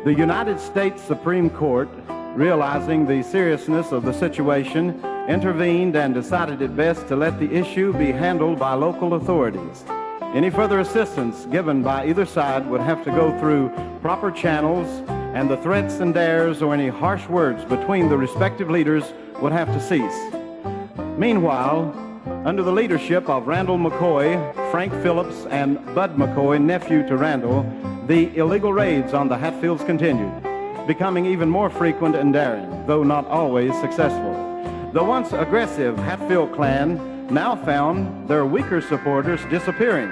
The United States Supreme Court, realizing the seriousness of the situation, intervened and decided it best to let the issue be handled by local authorities. Any further assistance given by either side would have to go through proper channels, and the threats and dares or any harsh words between the respective leaders would have to cease. Meanwhile, under the leadership of Randall McCoy, Frank Phillips, and Bud McCoy, nephew to Randall, the illegal raids on the Hatfields continued, becoming even more frequent and daring, though not always successful. The once aggressive Hatfield clan now found their weaker supporters disappearing,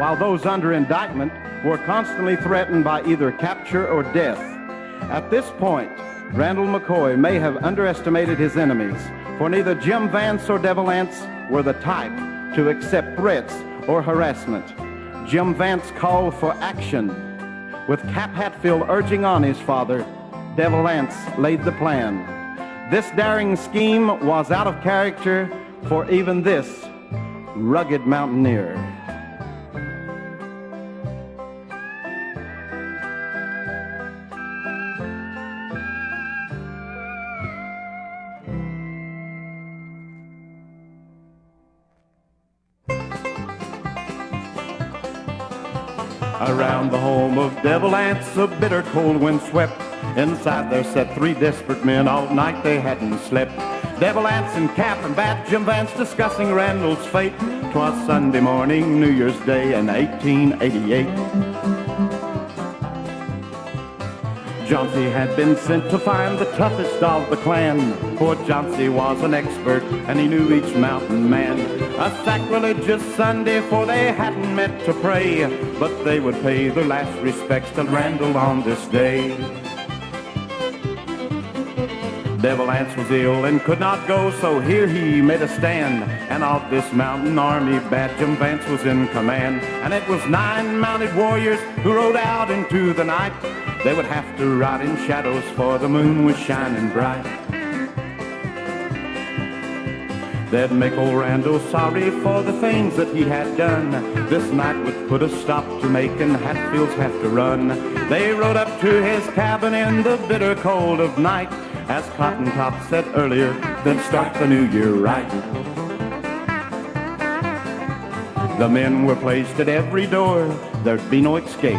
while those under indictment were constantly threatened by either capture or death. At this point, Randall McCoy may have underestimated his enemies, for neither Jim Vance or Devil Anse were the type to accept threats or harassment. Jim Vance called for action. With Cap Hatfield urging on his father, Devil Anse laid the plan. This daring scheme was out of character for even this rugged mountaineer. Around the home of Devil Anse, a bitter cold wind swept. Inside there sat three desperate men, all night they hadn't slept. Devil Anse and Cap and Bat, Jim Vance discussing Randall's fate. 'Twas Sunday morning, New Year's Day in 1888. Johnsy had been sent to find the toughest of the clan, for Johnsy was an expert and he knew each mountain man. A sacrilegious Sunday, for they hadn't met to pray, but they would pay their last respects to Randall on this day. Devil Anse was ill and could not go, so here he made a stand, and of this mountain army band Jim Vance was in command. And it was 9 mounted warriors who rode out into the night. They would have to ride in shadows, for the moon was shining bright. They'd make old Randall sorry for the things that he had done. This night would put a stop to making Hatfields have to run. They rode up to his cabin in the bitter cold of night. As Cotton Top said earlier, they'd start the new year right. The men were placed at every door, there'd be no escape.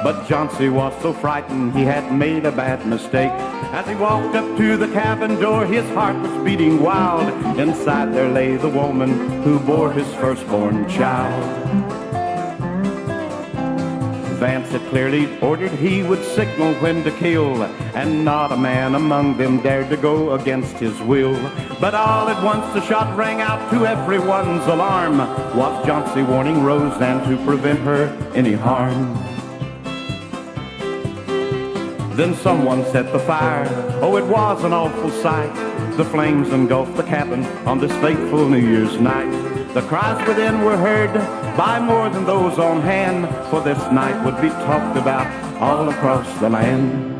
But Johnsy was so frightened he had made a bad mistake. As he walked up to the cabin door, his heart was beating wild. Inside there lay the woman who bore his firstborn child. Vance had clearly ordered he would signal when to kill, and not a man among them dared to go against his will. But all at once the shot rang out to everyone's alarm. Was Johnsy warning Roseanne to prevent her any harm? Then someone set the fire. Oh, it was an awful sight. The flames engulfed the cabin on this fateful New Year's night. The cries within were heard by more than those on hand, for this night would be talked about all across the land.